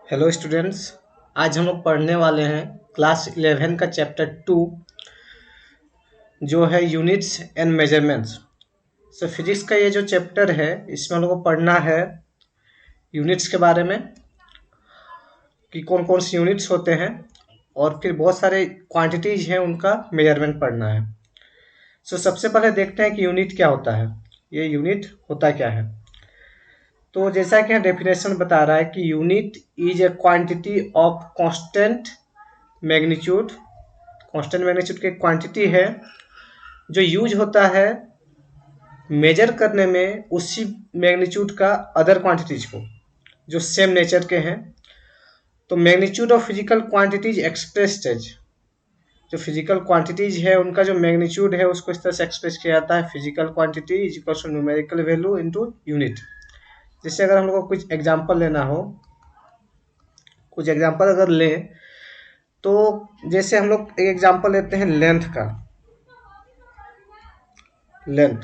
Hello students. आज हम लोग पढ़ने वाले हैं क्लास 11 का चैप्टर 2 जो है यूनिट्स एंड मेजरमेंट्स। फिजिक्स का ये जो चैप्टर है इसमें हम लोग को पढ़ना है यूनिट्स के बारे में कि कौन कौन से यूनिट्स होते हैं और फिर बहुत सारे क्वांटिटीज हैं उनका मेजरमेंट पढ़ना है। सबसे पहले देखते हैं कि यूनिट क्या होता है, ये यूनिट होता क्या है। तो जैसा कि डेफिनेशन बता रहा है कि unit is a quantity of constant magnitude. Constant magnitude की क्वांटिटी है जो यूज होता है मेजर करने में उसी मैग्नीट्यूड का अदर क्वांटिटीज को जो सेम नेचर के हैं। तो magnitude of physical quantities expressed as, जो फिजिकल क्वांटिटीज है उनका जो मैग्नीट्यूड है उसको इस तरह से एक्सप्रेस किया जाता है, physical quantity is equal to numerical value into unit. जैसे अगर हम लोग को कुछ एग्जांपल लेना हो, कुछ एग्जांपल अगर लें तो जैसे हम लोग एक एग्जांपल लेते हैं लेंथ का। लेंथ,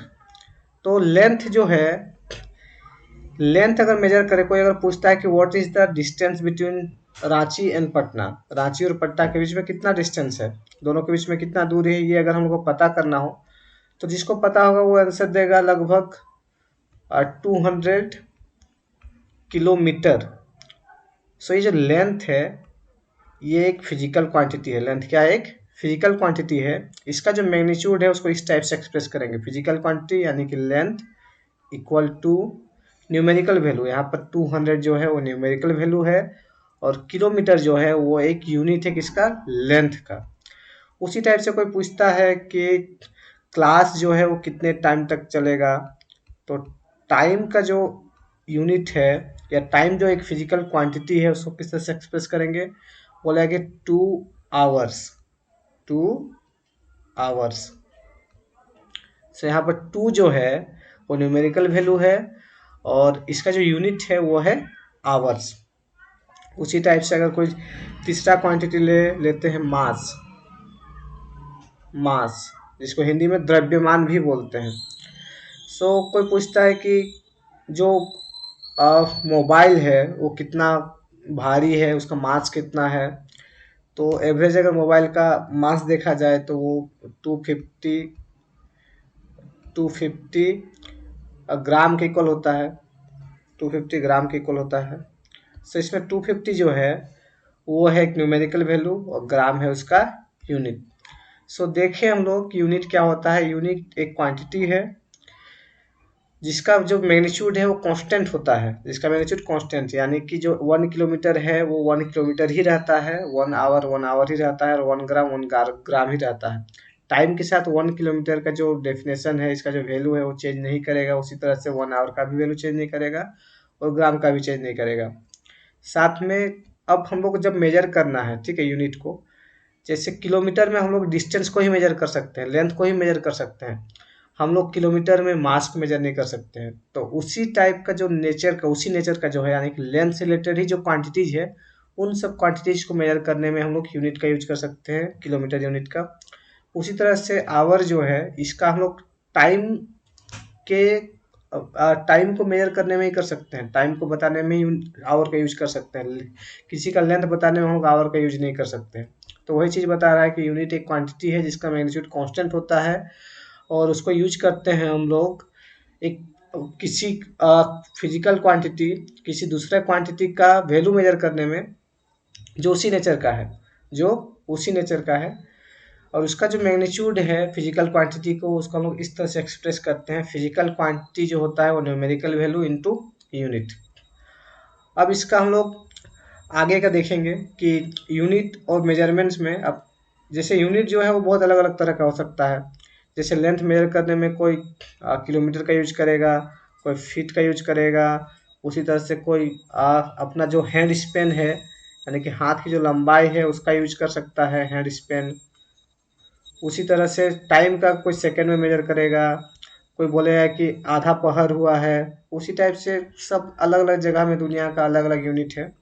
तो लेंथ जो है, लेंथ अगर मेजर करे, कोई अगर पूछता है कि what is the distance between Ranchi and Patna, Ranchi और पटना के बीच में कितना डिस्टेंस है, दोनों के बीच में कितना दूरी है, ये अगर हमको पता करना हो तो जिसको पता होगा वो आंसर देगा लगभग 200 किलोमीटर। ये जो लेंथ है ये एक फिजिकल क्वांटिटी है। लेंथ क्या है? एक फिजिकल क्वांटिटी है। इसका जो मैग्नीट्यूड है उसको इस टाइप से एक्सप्रेस करेंगे, फिजिकल क्वांटिटी यानी कि length equal to numerical value, यहाँ पर 200 जो है वो न्यूमेरिकल वैल्यू है और किलोमीटर जो है वो एक यूनिट है किसका? लेंथ का। उसी टाइप से कोई पूछता है कि क्लास जो है वो कितने टाइम तक चलेगा, तो टाइम का जो यूनिट है या टाइम जो एक फिजिकल क्वांटिटी है उसको किस तरह से एक्सप्रेस करेंगे, बोला कि 2 आवर्स। 2 आवर्स। यहाँ पर 2 जो है वो न्यूमेरिकल वैल्यू है और इसका जो यूनिट है वो है आवर्स। उसी टाइप से अगर कोई तीसरा क्वांटिटी लेते हैं मास। मास जिसको हिंदी में द्रव्यमान भी बोलते हैं। कोई पूछता है कि जो मोबाइल है वो कितना भारी है, उसका मास कितना है, तो एवरेज अगर मोबाइल का मास देखा जाए तो वो 250 ग्राम के इक्वल होता है। 250 ग्राम के इक्वल होता है। इसमें 250 जो है वो है एक न्यूमेरिकल वैल्यू और ग्राम है उसका यूनिट। देखें हम लोग यूनिट क्या होता है। यूनिट एक क्वांटिटी है जिसका जो मैग्नीट्यूड है वो कांस्टेंट होता है, जिसका मैग्नीट्यूड कांस्टेंट यानी कि जो 1 किलोमीटर है वो 1 किलोमीटर ही रहता है, 1 आवर 1 आवर ही रहता है और 1 ग्राम 1 ग्राम ही रहता है। टाइम के साथ 1 किलोमीटर का जो डेफिनेशन है, इसका जो वैल्यू है वो चेंज नहीं करेगा। उसी तरह से 1 आवर का भी वैल्यू चेंज नहीं करेगा और ग्राम का भी चेंज नहीं करेगा। साथ में अब हम लोग को जब मेजर करना है, ठीक है, यूनिट को, जैसे किलोमीटर में हम लोग डिस्टेंस को ही मेजर कर सकते हैं, लेंथ को ही मेजर कर सकते हैं, हम लोग किलोमीटर में मास को मेजर नहीं कर सकते हैं। तो उसी टाइप का जो नेचर का, उसी नेचर का जो है यानी कि लेंथ से रिलेटेड ही जो क्वांटिटीज है उन सब क्वांटिटीज को मेजर करने में हम लोग यूनिट का यूज कर सकते हैं, किलोमीटर यूनिट का। उसी तरह से आवर जो है इसका हम लोग टाइम के टाइम को मेजर करने में ही कर सकते हैं, टाइम को बताने में ही आवर का यूज कर सकते हैं। किसी का लेंथ बताने में हम लोग आवर का यूज नहीं कर सकते हैं। तो वही चीज़ बता रहा है कि यूनिट एक क्वांटिटी है जिसका मैग्नीट्यूड कांस्टेंट होता है और उसको यूज करते हैं हम लोग एक किसी फिजिकल क्वांटिटी किसी दूसरे क्वांटिटी का वैल्यू मेजर करने में जो उसी नेचर का है, जो उसी नेचर का है और उसका जो मैग्नीट्यूड है फिजिकल क्वांटिटी को, उसको हम लोग इस तरह से एक्सप्रेस करते हैं। फिजिकल क्वांटिटी जो होता है वो न्यूमेरिकल वैल्यू इनटू यूनिट। अब इसका हम लोग आगे का देखेंगे कि यूनिट और मेजरमेंट्स में, अब जैसे यूनिट जो है वो बहुत अलग अलग तरह का हो सकता है। जैसे लेंथ मेजर करने में कोई किलोमीटर का यूज करेगा, कोई फीट का यूज करेगा। उसी तरह से कोई अपना जो हैंड स्पेन है यानी कि हाथ की जो लंबाई है उसका यूज कर सकता है, हैंड स्पेन। उसी तरह से टाइम का कोई सेकंड में मेजर करेगा, कोई बोलेगा कि आधा पहर हुआ है। उसी टाइप से सब अलग अलग जगह में दुनिया का अलग अलग यूनिट है।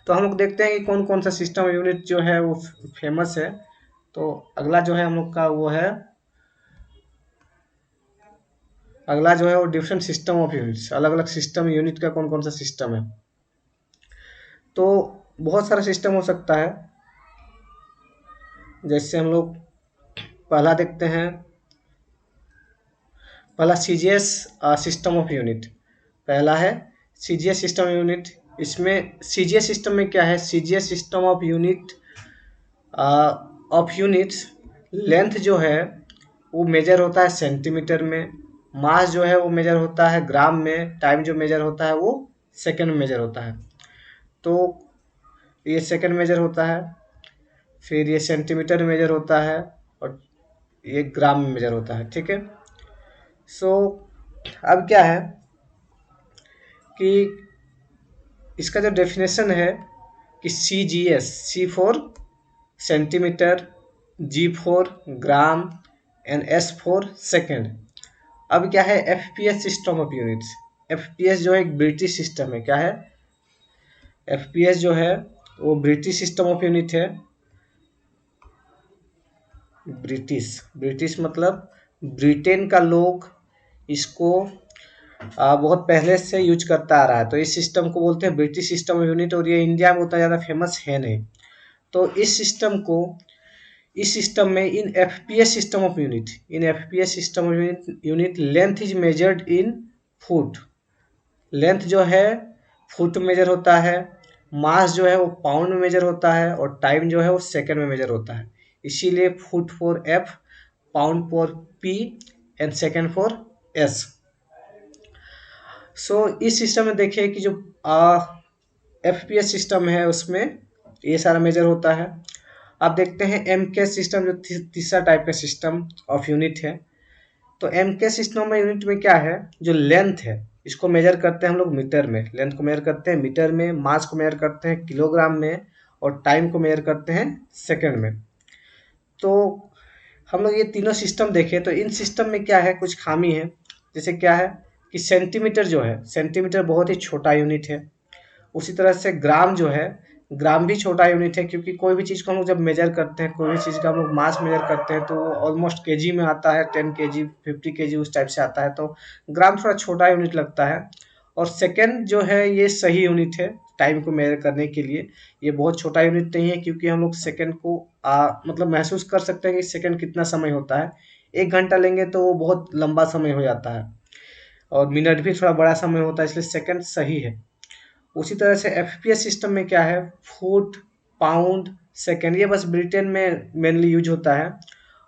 तो हम लोग देखते हैं कि कौन कौन सा सिस्टम यूनिट जो है वो फेमस है। तो अगला जो है हम लोग का वो है, अगला जो है वो डिफरेंट सिस्टम ऑफ यूनिट्स, अलग अलग सिस्टम यूनिट का कौन कौन सा सिस्टम है। तो बहुत सारा सिस्टम हो सकता है। जैसे हम लोग पहला देखते हैं, पहला सीजीएस सिस्टम ऑफ यूनिट। पहला है सीजीएस सिस्टम यूनिट। इसमें सीजीएस सिस्टम में क्या है, CGS system of units, length जो है वो मेजर होता है सेंटीमीटर में, मास जो है वो मेजर होता है ग्राम में, टाइम जो मेजर होता है वो सेकंड में मेजर होता है। तो ये सेकंड मेजर होता है, फिर ये सेंटीमीटर में मेजर होता है, और ये ग्राम में मेजर होता है। ठीक है। सो अब क्या है कि इसका जो डेफिनेशन है कि C G S, C for centimetre, G for gram, and S for second. अब क्या है, F P S system of units. F P S जो है एक ब्रिटिश सिस्टम है। क्या है, एफ पी एस जो है वो ब्रिटिश सिस्टम ऑफ यूनिट है। ब्रिटिश, ब्रिटिश मतलब ब्रिटेन का लोग इसको बहुत पहले से यूज करता आ रहा है, तो इस सिस्टम को बोलते हैं ब्रिटिश सिस्टम ऑफ यूनिट, और ये इंडिया में उतना ज़्यादा फेमस है नहीं। तो इस सिस्टम को, इस सिस्टम में in F P S system of unit, in F P S system of unit length is measured in foot. Length जो है फुट में मेजर होता है, मास जो है वो पाउंड में मेजर होता है, और टाइम जो है वो सेकंड में मेजर होता है। इसीलिए foot for F, pound for P, and second for S. So इस सिस्टम में देखिए कि जो एफ पी एस सिस्टम है उसमें ये सारा मेजर होता है। अब देखते हैं एम के सिस्टम, जो तीसरा टाइप का सिस्टम ऑफ यूनिट है। तो एम के सिस्टम में यूनिट में क्या है, जो लेंथ है इसको मेजर करते हैं हम लोग मीटर में, लेंथ को मेजर करते हैं मीटर में, मास को मेजर करते हैं किलोग्राम में, और टाइम को मेजर करते हैं सेकंड में। तो हम लोग ये तीनों सिस्टम देखें तो इन सिस्टम में क्या है, कुछ खामी है। जैसे क्या है कि सेंटीमीटर जो है, सेंटीमीटर बहुत ही छोटा यूनिट है। उसी तरह से ग्राम जो है, ग्राम भी छोटा यूनिट है, क्योंकि कोई भी चीज़ को हम लोग जब मेजर करते हैं, कोई भी चीज़ का हम लोग मास मेजर करते हैं तो वो ऑलमोस्ट केजी में आता है, 10 केजी, 50 केजी उस टाइप से आता है। तो ग्राम थोड़ा छोटा यूनिट लगता है। और सेकेंड जो है ये सही यूनिट है टाइम को मेजर करने के लिए। ये बहुत छोटा यूनिट नहीं है, क्योंकि हम लोग सेकेंड को मतलब महसूस कर सकते हैं कि सेकेंड कितना समय होता है। 1 घंटा लेंगे तो वो बहुत लंबा समय हो जाता है, और मिनट भी थोड़ा बड़ा समय होता है, इसलिए सेकेंड सही है। उसी तरह से एफ पी एस सिस्टम में क्या है, फुट, पाउंड, सेकेंड, ये बस ब्रिटेन में मेनली यूज होता है,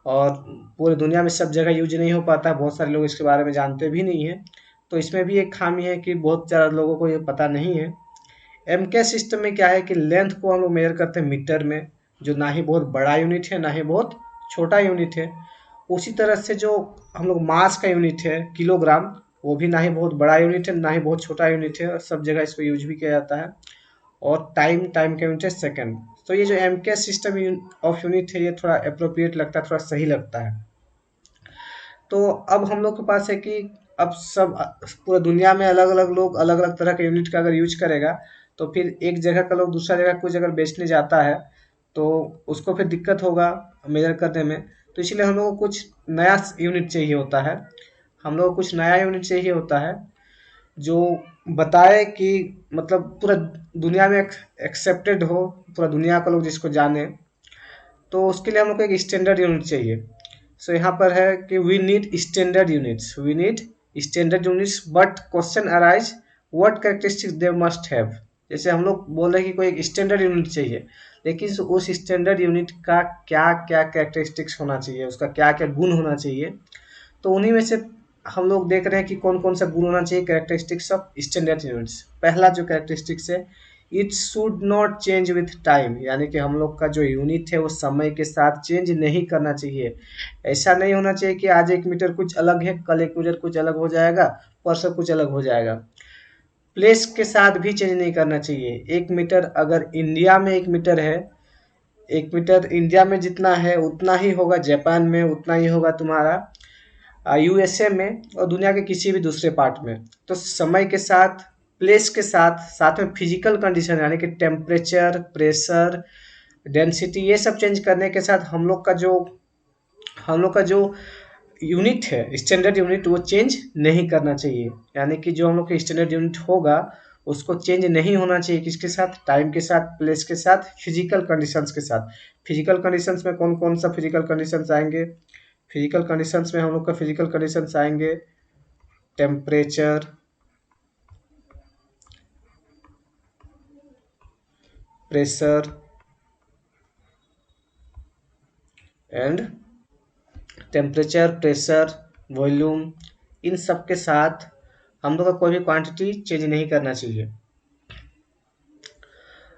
और पूरी दुनिया में सब जगह यूज नहीं हो पाता। बहुत सारे लोग इसके बारे में जानते भी नहीं है। तो इसमें भी एक खामी है कि बहुत ज़्यादा लोगों को ये पता नहीं है। एम के सिस्टम में क्या है कि लेंथ को हम लोग मेजर करते हैं मीटर में, जो ना ही बहुत बड़ा यूनिट है ना ही बहुत छोटा यूनिट है। उसी तरह से जो हम लोग मास का यूनिट है किलोग्राम, वो भी ना ही बहुत बड़ा यूनिट है ना ही बहुत छोटा यूनिट है, और सब जगह इसको यूज भी किया जाता है। और टाइम, टाइम का यूनिट है सेकेंड। तो ये जो एम के सिस्टम ऑफ यूनिट है ये थोड़ा अप्रोप्रिएट लगता है, थोड़ा सही लगता है। तो अब हम लोग के पास है कि अब सब पूरा दुनिया में अलग अलग लोग अलग अलग तरह के यूनिट का अगर यूज करेगा, तो फिर एक जगह का लोग दूसरा जगह कुछ अगर बेचने जाता है तो उसको फिर दिक्कत होगा मेजर करने में। तो इसीलिए हम लोग को कुछ नया यूनिट चाहिए होता है, हम लोग को कुछ नया यूनिट चाहिए होता है जो बताए कि मतलब पूरा दुनिया में एक्सेप्टेड हो, पूरा दुनिया का लोग जिसको जाने। तो उसके लिए हम लोग को एक स्टैंडर्ड यूनिट चाहिए। सो यहाँ पर है कि we need standard units, we need standard units, but question arise what characteristics they must have. जैसे हम लोग बोल रहे हैं कि कोई एक स्टैंडर्ड यूनिट चाहिए, लेकिन उस स्टैंडर्ड यूनिट का क्या क्या कैरेक्टरिस्टिक्स होना चाहिए, उसका क्या क्या गुण होना चाहिए। तो उन्हीं में से हम लोग देख रहे हैं कि कौन कौन सा गुण होना चाहिए कैरेक्टरिस्टिक्स ऑफ स्टैंडर्ड यूनिट्स। पहला जो कैरेक्टरिस्टिक्स है, it should not change with time, यानी कि हम लोग का जो यूनिट है वो समय के साथ चेंज नहीं करना चाहिए। ऐसा नहीं होना चाहिए कि आज 1 मीटर कुछ अलग है, कल 1 मीटर कुछ अलग हो जाएगा, परसों कुछ अलग हो जाएगा। प्लेस के साथ भी चेंज नहीं करना चाहिए। 1 मीटर अगर इंडिया में 1 मीटर है, 1 मीटर इंडिया में जितना है उतना ही होगा जापान में, उतना ही होगा तुम्हारा यूएसए में, और दुनिया के किसी भी दूसरे पार्ट में। तो समय के साथ, प्लेस के साथ, साथ में फिजिकल कंडीशन यानी कि टेम्परेचर, प्रेशर, डेंसिटी, ये सब चेंज करने के साथ हम लोग का जो यूनिट है स्टैंडर्ड यूनिट वो चेंज नहीं करना चाहिए। यानी कि जो हम लोग का स्टैंडर्ड यूनिट होगा उसको चेंज नहीं होना चाहिए किसके साथ, टाइम के साथ, प्लेस के साथ, फिजिकल कंडीशंस के साथ। फिजिकल कंडीशंस में कौन कौन सा फिजिकल कंडीशंस आएंगे? फिजिकल कंडीशंस में हम लोग का फिजिकल कंडीशंस आएंगे temperature, pressure and temperature, pressure, volume, इन सब के साथ हम लोग का कोई भी क्वांटिटी चेंज नहीं करना चाहिए।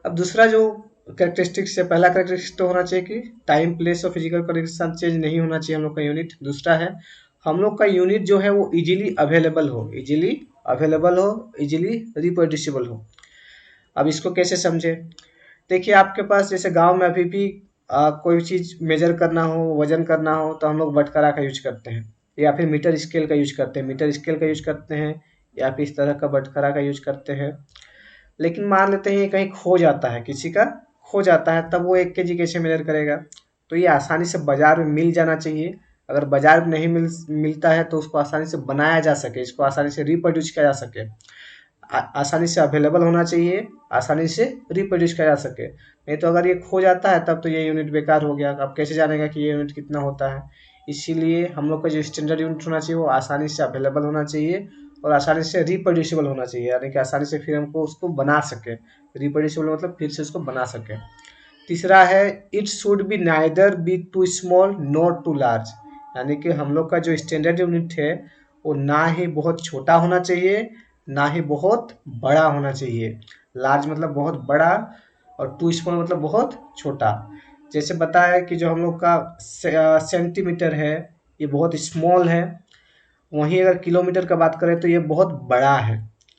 अब दूसरा जो कैरेक्टरिस्टिक्स है, पहला कैरेक्टरिस्टिक्स तो होना चाहिए कि टाइम, प्लेस और फिजिकल कंडीशन चेंज नहीं होना चाहिए हम लोग का यूनिट। दूसरा है हम लोग का यूनिट जो है वो इजीली अवेलेबल हो, इजीली अवेलेबल हो, इजीली रिप्रोड्यूसिबल हो। अब इसको कैसे समझे? देखिए आपके पास जैसे गांव में अभी भी कोई चीज़ मेजर करना हो, वजन करना हो, तो हम लोग बटखरा का यूज करते हैं या फिर मीटर स्केल का यूज करते हैं, मीटर स्केल का यूज करते हैं या फिर इस तरह का बटखरा का यूज करते हैं। लेकिन मान लेते हैं ये कहीं खो जाता है, किसी का खो जाता है, तब वो 1 kg कैसे मेजर करेगा? तो ये आसानी से बाजार में मिल जाना चाहिए। अगर बाजार में नहीं मिलता है तो उसको आसानी से बनाया जा सके, इसको आसानी से रिप्रोड्यूस किया जा सके, आसानी से अवेलेबल होना चाहिए, आसानी से रिप्रोड्यूस किया जा सके। नहीं तो अगर ये खो जाता है तब तो ये यूनिट बेकार हो गया। अब कैसे जानेगा कि ये यूनिट कितना होता है? इसीलिए हम लोग का जो स्टैंडर्ड यूनिट होना चाहिए वो आसानी से अवेलेबल होना चाहिए और आसानी से रिप्रोड्यूसिबल होना चाहिए, यानी कि आसानी से फिर हमको उसको बना सके। रिप्रोड्यूसिबल मतलब फिर से उसको बना सके। तीसरा है it should be neither be too small not too large, यानी कि हम लोग का जो स्टैंडर्ड यूनिट है वो ना ही बहुत छोटा होना चाहिए, ना ही बहुत बड़ा होना चाहिए। लार्ज मतलब बहुत बड़ा और टू स्मॉल मतलब बहुत छोटा। जैसे बताया कि जो हम लोग का सेंटीमीटर है ये बहुत स्मॉल है, वहीं अगर किलोमीटर का बात करें तो ये बहुत बड़ा है।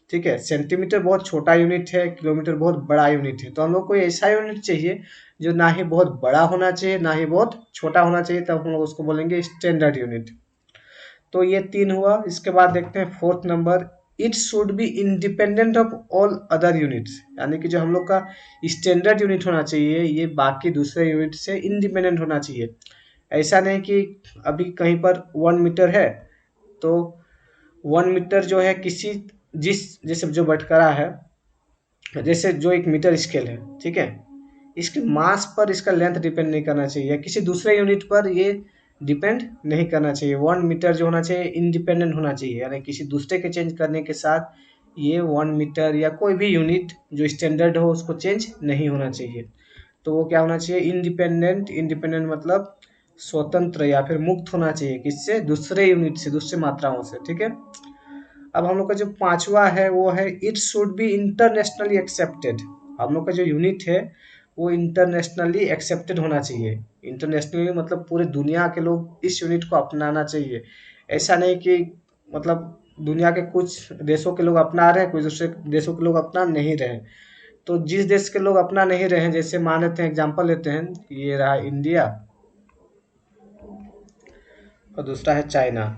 ठीक है, सेंटीमीटर बहुत छोटा यूनिट है, किलोमीटर बहुत बड़ा यूनिट है। तो हम लोग को ऐसा यूनिट चाहिए जो ना ही बहुत बड़ा होना चाहिए ना ही बहुत छोटा होना चाहिए, तब हम लोग उसको बोलेंगे स्टैंडर्ड यूनिट। तो ये 3 हुआ। इसके बाद देखते हैं fourth number, it should be independent of all other units, यानी कि जो हम लोग का स्टैंडर्ड यूनिट होना चाहिए ये बाकी दूसरे यूनिट से इंडिपेंडेंट होना चाहिए। ऐसा नहीं कि अभी कहीं पर 1 मीटर है तो 1 मीटर जो है किसी जिस जैसे जो बटकरा है, जैसे जो एक मीटर स्केल है, ठीक है, इसके मास पर इसका लेंथ डिपेंड नहीं करना चाहिए, या किसी दूसरे यूनिट पर ये डिपेंड नहीं करना चाहिए। 1 मीटर जो होना चाहिए इंडिपेंडेंट होना चाहिए, यानी किसी दूसरे के चेंज करने के साथ ये 1 मीटर या कोई भी यूनिट जो स्टैंडर्ड हो उसको चेंज नहीं होना चाहिए। तो वो क्या होना चाहिए? इंडिपेंडेंट। इंडिपेंडेंट मतलब स्वतंत्र या फिर मुक्त होना चाहिए, किससे? दूसरे यूनिट से, दूसरे मात्राओं से। ठीक है, अब हम लोग का जो पांचवा है वो है it should B internationally accepted. हम लोग का जो यूनिट है वो इंटरनेशनली एक्सेप्टेड होना चाहिए। इंटरनेशनली मतलब पूरे दुनिया के लोग इस यूनिट को अपनाना चाहिए। ऐसा नहीं कि मतलब दुनिया के कुछ देशों के लोग अपना रहे हैं, कुछ दूसरे देशों के लोग अपना नहीं रहे। तो जिस देश के लोग अपना नहीं रहे हैं, जैसे मान लेते हैं एग्जांपल लेते हैं, ये रहा इंडिया और दूसरा है चाइना।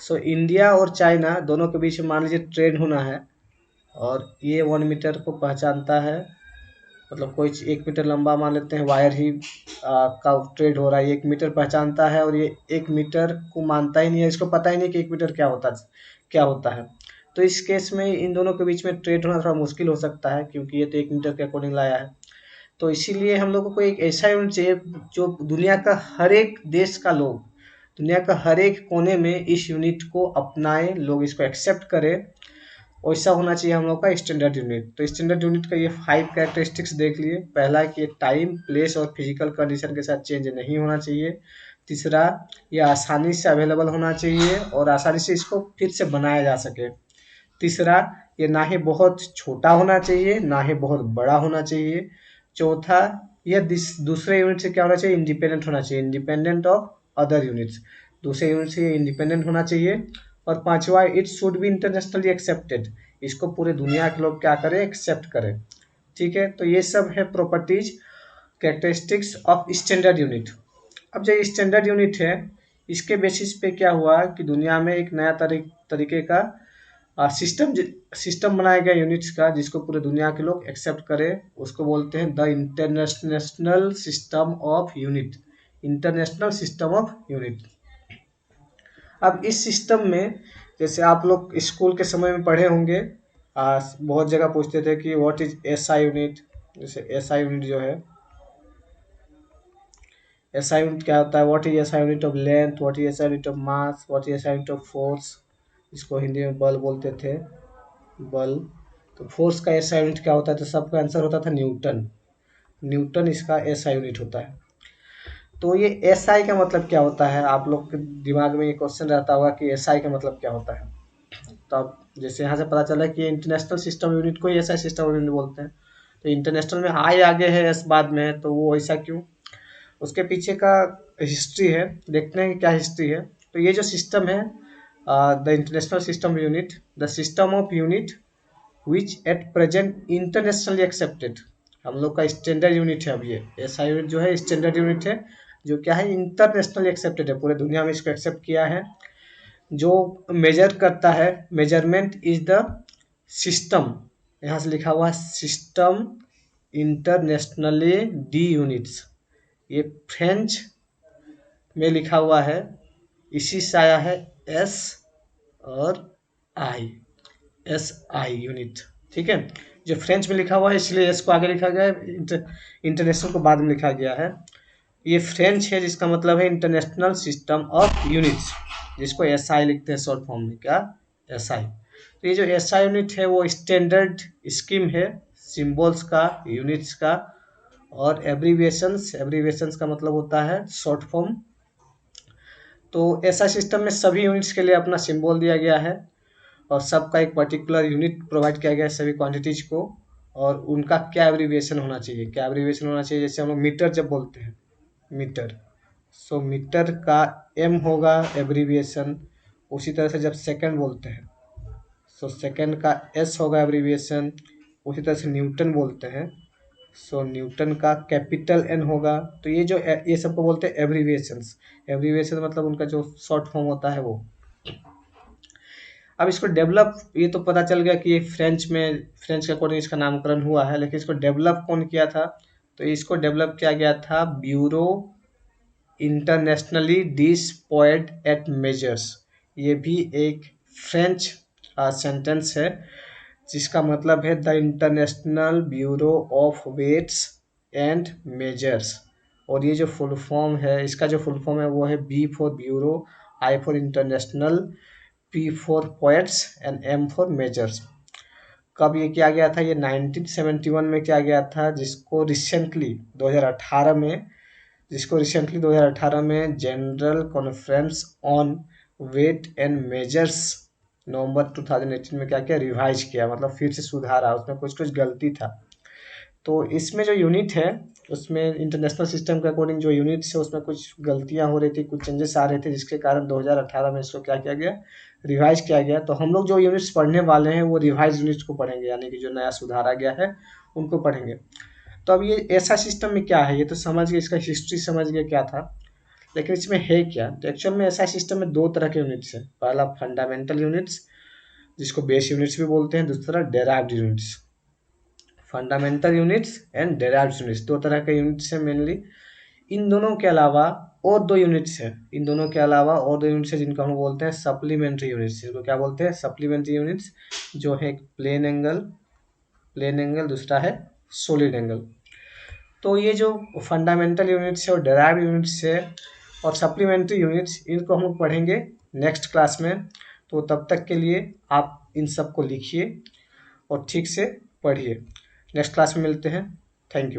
सो इंडिया और चाइना दोनों के बीच में मान लीजिए ट्रेड होना है और ये 1 मीटर को पहचानता है, मतलब कोई 1 मीटर लंबा मान लेते हैं वायर ही का ट्रेड हो रहा है, 1 मीटर पहचानता है और ये 1 मीटर को मानता ही नहीं है, इसको पता ही नहीं कि 1 मीटर क्या होता है। तो इस केस में इन दोनों के बीच में ट्रेड होना थोड़ा मुश्किल हो सकता है, क्योंकि ये तो 1 मीटर के अकॉर्डिंग लाया है। तो इसीलिए हम लोगों को एक ऐसा यूनिट चाहिए जो दुनिया का हर एक देश का लोग, दुनिया का हर एक कोने में इस यूनिट को अपनाए, लोग इसको एक्सेप्ट करें। वैसा होना चाहिए हम लोग का स्टैंडर्ड यूनिट। तो स्टैंडर्ड यूनिट का ये 5 कैरेक्टरिस्टिक्स देख लिए। पहला कि ये टाइम, प्लेस और फिजिकल कंडीशन के साथ चेंज नहीं होना चाहिए। तीसरा, ये आसानी से अवेलेबल होना चाहिए और आसानी से इसको फिर से बनाया जा सके। तीसरा, ये ना ही बहुत छोटा होना चाहिए ना ही बहुत बड़ा होना चाहिए। चौथा, यह दूसरे यूनिट से क्या होना चाहिए? इंडिपेंडेंट होना चाहिए, इंडिपेंडेंट ऑफ अदर यूनिट्स, दूसरे यूनिट से इंडिपेंडेंट होना चाहिए। और पांचवा, it should B internationally accepted, इसको पूरे दुनिया के लोग क्या करें? एक्सेप्ट करें। ठीक है, तो ये सब है properties, characteristics of standard unit. अब जो स्टैंडर्ड यूनिट है इसके बेसिस पे क्या हुआ कि दुनिया में एक नया तरीके का सिस्टम बनाया गया यूनिट्स का, जिसको पूरे दुनिया के लोग एक्सेप्ट करें। उसको बोलते हैं the international system of unit, international system of unit. अब इस सिस्टम में जैसे आप लोग स्कूल के समय में पढ़े होंगे बहुत जगह पूछते थे कि व्हाट इज एसआई यूनिट। जैसे एसआई यूनिट जो है, एसआई यूनिट क्या होता है, what is SI unit of length, what is SI unit of mass, what is SI unit of force. इसको हिंदी में बल बोलते थे, बल। तो फोर्स का एसआई यूनिट क्या होता है, तो सबका आंसर होता था न्यूटन। न्यूटन इसका एसआई यूनिट होता है। तो ये एसआई का मतलब क्या होता है, आप लोग के दिमाग में ये क्वेश्चन रहता होगा कि एसआई का मतलब क्या होता है। तो अब जैसे यहाँ से पता चला कि इंटरनेशनल सिस्टम यूनिट को ही एसआई सिस्टम यूनिट बोलते हैं। तो इंटरनेशनल में आई आगे है, एस बाद में है, तो वो ऐसा क्यों, उसके पीछे का हिस्ट्री है, देखते हैं कि क्या हिस्ट्री है। तो ये जो सिस्टम है, the international system unit, the system of unit which at present internationally accepted. हम लोग का स्टैंडर्ड यूनिट है। अब ये एसआई यूनिट जो है स्टैंडर्ड यूनिट है, जो क्या है इंटरनेशनली एक्सेप्टेड है, पूरे दुनिया में इसको एक्सेप्ट किया है। जो मेजर करता है, मेजरमेंट इज द सिस्टम, यहाँ से लिखा हुआ सिस्टम इंटरनेशनली डी यूनिट्स, ये फ्रेंच में लिखा हुआ है, इसी से आया है एस और आई, एस आई यूनिट। ठीक है, जो फ्रेंच में लिखा हुआ है इसलिए एस को आगे लिखा गया है, इंटरनेशनल को बाद में लिखा गया है। ये फ्रेंच है जिसका मतलब है इंटरनेशनल सिस्टम ऑफ यूनिट्स, जिसको एस आई लिखते हैं शॉर्ट फॉर्म में, क्या, एस आई। तो ये जो एस आई यूनिट है वो स्टैंडर्ड स्कीम है सिंबल्स का, यूनिट्स का, और एब्रीविएशंस, एब्रीविएशंस का मतलब होता है शॉर्ट फॉर्म। तो ऐसा सिस्टम में सभी यूनिट्स के लिए अपना सिंबल दिया गया है, और सबका एक पर्टिकुलर यूनिट प्रोवाइड किया गया है सभी क्वांटिटीज को, और उनका क्या एब्रीविएशन होना चाहिए, क्या एब्रीविएशन होना चाहिए। जैसे हम लोग मीटर जब बोलते हैं, मीटर, सो मीटर का एम होगा एब्रीविएशन। उसी तरह से जब सेकंड बोलते हैं, सो सेकंड का एस होगा एब्रीविएशन। उसी तरह से न्यूटन बोलते हैं, सो न्यूटन का कैपिटल एन होगा। तो ये जो ये सबको बोलते हैं एब्रीविएशंस। एब्रीविएशन मतलब उनका जो शॉर्ट फॉर्म होता है वो। अब इसको डेवलप, ये तो पता चल गया कि ये फ्रेंच में, फ्रेंच के अकॉर्डिंग इसका नामकरण हुआ है, लेकिन इसको डेवलप कौन किया था, तो इसको डेवलप किया गया था ब्यूरो इंटरनेशनली डिस्पॉयड एट मेजर्स। ये भी एक फ्रेंच सेंटेंस है, जिसका मतलब है the international bureau of weights and measures. और ये जो फुल फॉर्म है, इसका जो फुल फॉर्म है वो है B for bureau, I for international, P for points and M for measures. कब ये किया गया था, ये 1971 में किया गया था, जिसको रिसेंटली 2018 में general conference on weight and measures November 2018 में क्या किया, रिवाइज किया, मतलब फिर से सुधारा, उसमें कुछ कुछ गलती था। तो इसमें जो यूनिट है उसमें इंटरनेशनल सिस्टम के अकॉर्डिंग जो यूनिट्स है उसमें कुछ गलतियां हो रही थी, कुछ चेंजेस आ रहे थे, जिसके कारण 2018 में इसको क्या किया गया, रिवाइज किया गया। तो हम लोग जो यूनिट्स पढ़ने वाले हैं वो रिवाइज यूनिट्स को पढ़ेंगे, यानी कि जो नया सुधारा गया है उनको पढ़ेंगे। तो अब ये ऐसा सिस्टम में क्या है, ये तो समझ गए, इसका हिस्ट्री समझ गए क्या था, लेकिन इसमें है क्या। तो एक्चुअल में ऐसा सिस्टम में दो तरह के यूनिट्स है, पहला फंडामेंटल यूनिट्स जिसको बेस यूनिट्स भी बोलते हैं, दूसरा derived units. Fundamental units and derived units, दो तरह के यूनिट्स हैं मेनली। इन दोनों के अलावा और दो यूनिट्स हैं, इन दोनों के अलावा और दो यूनिट्स हैं जिनको हम बोलते हैं सप्लीमेंट्री यूनिट्स। जिनको क्या बोलते हैं, सप्लीमेंट्री यूनिट्स, जो है प्लेन एंगल, प्लेन एंगल, दूसरा है सॉलिड एंगल। तो ये जो फंडामेंटल यूनिट्स है और डेराइव्ड यूनिट्स है और सप्लीमेंट्री यूनिट्स, इनको हम लोग पढ़ेंगे नेक्स्ट क्लास में। तो तब तक के लिए आप इन सब को लिखिए और ठीक से पढ़िए। नेक्स्ट क्लास में मिलते हैं। Thank you.